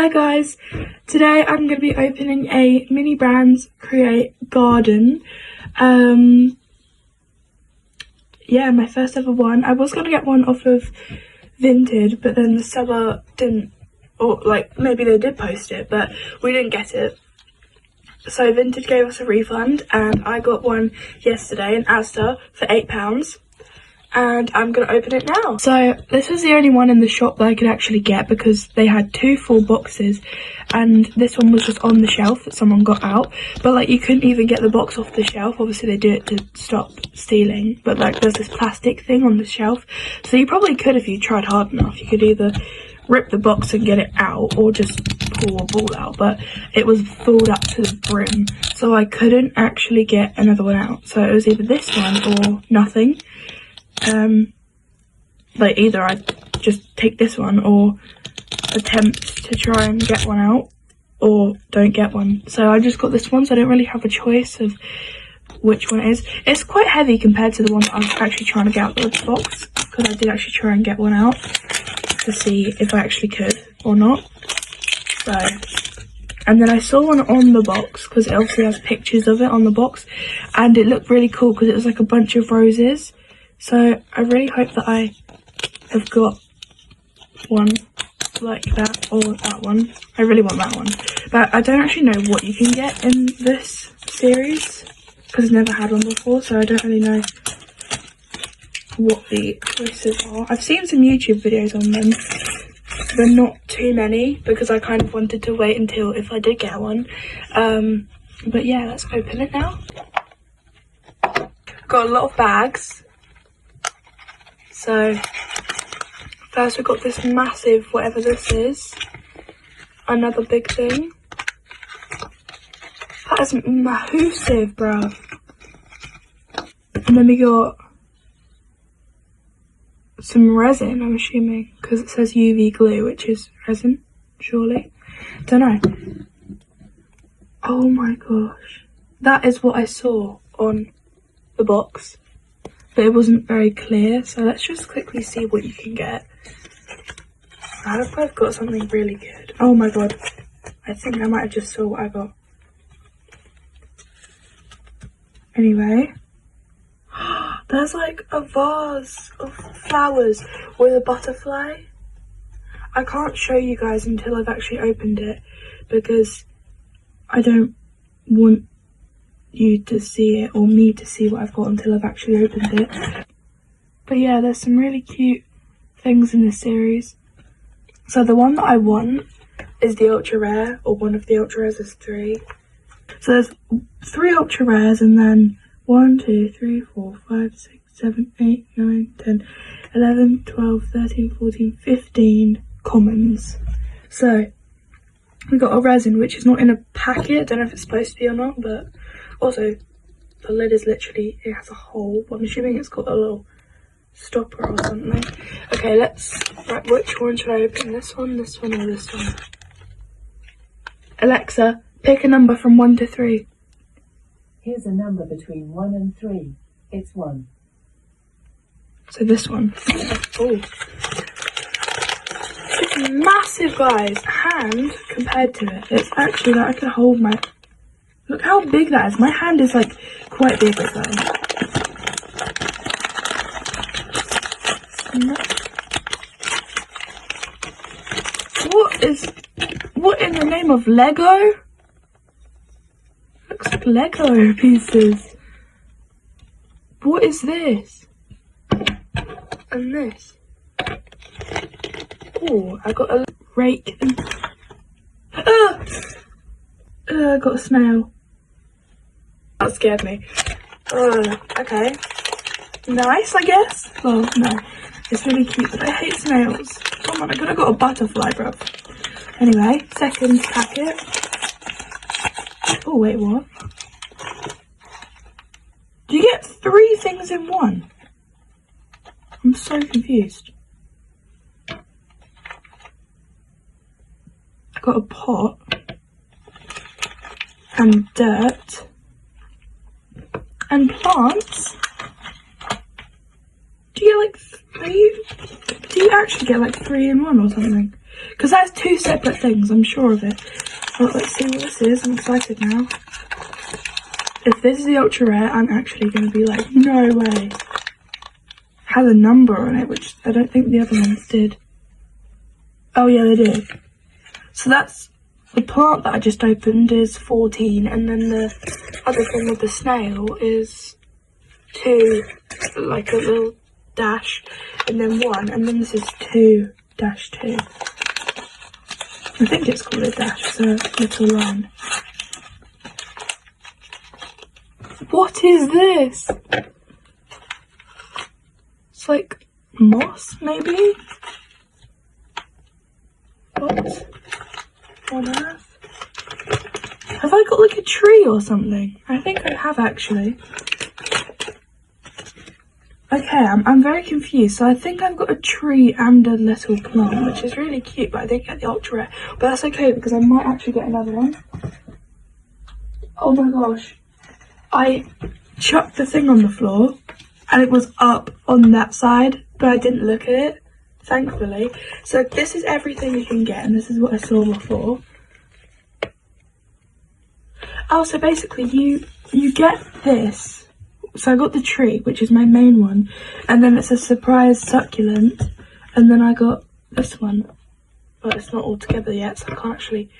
Hi guys, today I'm going to be opening a Mini Brands Create Garden. Yeah, my first ever one. I was going to get one off of Vinted, but then the seller didn't, or like maybe they did post it, but we didn't get it. So Vinted gave us a refund and I got one yesterday in Asda for £8. And I'm going to open it now. So this was the only one in the shop that I could actually get because they had 2 full boxes and this one was just on the shelf that someone got out. But like you couldn't even get the box off the shelf. Obviously they do it to stop stealing, but like there's this plastic thing on the shelf. So you probably could, if you tried hard enough, you could either rip the box and get it out or just pull a ball out, but it was filled up to the brim, so I couldn't actually get another one out. So it was either this one or nothing. Like either I just take this one or attempt to try and get one out or don't get one. So I just got this one, so I don't really have a choice of which one it is. It's quite heavy compared to the one that I was actually trying to get out of the box, because I did actually try and get one out to see if I actually could or not. So, and then I saw one on the box because it obviously has pictures of it on the box and it looked really cool because it was like a bunch of roses. So I really hope that I have got one like that or that one. I really want that one, but I don't actually know what you can get in this series because I've never had one before, so I don't really know what the choices are. I've seen some YouTube videos on them, but not too many because I kind of wanted to wait until if I did get one. But yeah, let's open it now. I've got a lot of bags. So first we got this massive, whatever this is, another big thing. That is massive, bruv. And then we got some resin, I'm assuming, because it says UV glue, which is resin, surely. Don't know. Oh my gosh. That is what I saw on the box, but it wasn't very clear, so let's just quickly see what you can get. I hope I've got something really good. Oh my god, I think I might have just saw what I got. Anyway, there's like a vase of flowers with a butterfly. I can't show you guys until I've actually opened it because I don't want you to see it or me to see what I've got until I've actually opened it. But yeah, there's some really cute things in this series. So the one that I want is the ultra rare, or one of the ultra rares. There's 3. So there's 3 ultra rares and then 1, 2, 3, 4, 5, 6, 7, 8, 9, 10, 11, 12, 13, 14, 15 commons. So we got a resin which is not in a packet. I don't know if it's supposed to be or not, but also the lid is literally, it has a hole, but I'm assuming it's got a little stopper or something. Okay, right, which one should I open? This one, or this one? Alexa, pick a number from 1 to 3. Here's a number between 1 and 3. It's 1. So this one. Oh. It's massive, guys. Hand compared to it. It's actually like I can hold my... Look how big that is. My hand is like quite big as well. What in the name of Lego? Looks like Lego pieces. What is this? And this. Oh, I got a rake and... I got a snail. That scared me. Okay. Nice, I guess. Well, no. It's really cute, but I hate snails. Oh man, I could have got a butterfly, bro. Anyway, second packet. Oh, wait, what? Do you get 3 things in one? I'm so confused. I got a pot. And dirt. And plants. Do you get like 3? Do you actually get like 3 in 1 or something? Because that's two separate things, I'm sure of it. But let's see what this is. I'm excited now. If this is the ultra rare, I'm actually going to be like, no way. Has a number on it, which I don't think the other ones did. Oh yeah, they did. So that's the plant that I just opened is 14, and then the other thing with the snail is 2, like a little dash, and then 1, and then this is 2-2. I think it's called a dash, so little line. What is this? It's like moss, maybe? What on earth? Have I got like a tree or something? I think I have actually. Okay, I'm very confused. So I think I've got a tree and a little plant, which is really cute, but I didn't get the ultra rare. But that's okay because I might actually get another one. Oh my gosh. I chucked the thing on the floor and it was up on that side, but I didn't look at it, thankfully. So this is everything you can get, and this is what I saw before. Oh, so basically you get this. So I got the tree, which is my main one, and then it's a surprise succulent, and then I got this one, but it's not all together yet, so I can't actually.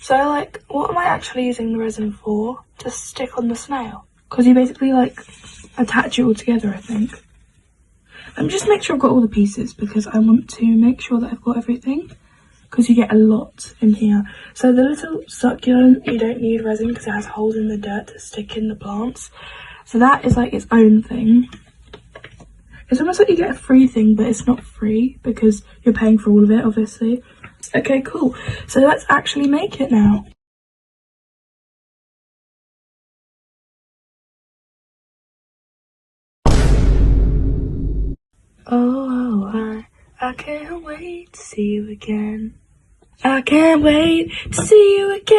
So like, what am I actually using the resin for? To stick on the snail? Because you basically like attach it all together, I think. Let me just make sure I've got all the pieces because I want to make sure that I've got everything. Because you get a lot in here. So the little succulent, you don't need resin because it has holes in the dirt to stick in the plants. So that is like its own thing. It's almost like you get a free thing, but it's not free because you're paying for all of it, obviously. Okay, cool. So let's actually make it now. Oh, I can't wait to see you again. I can't wait to see you again.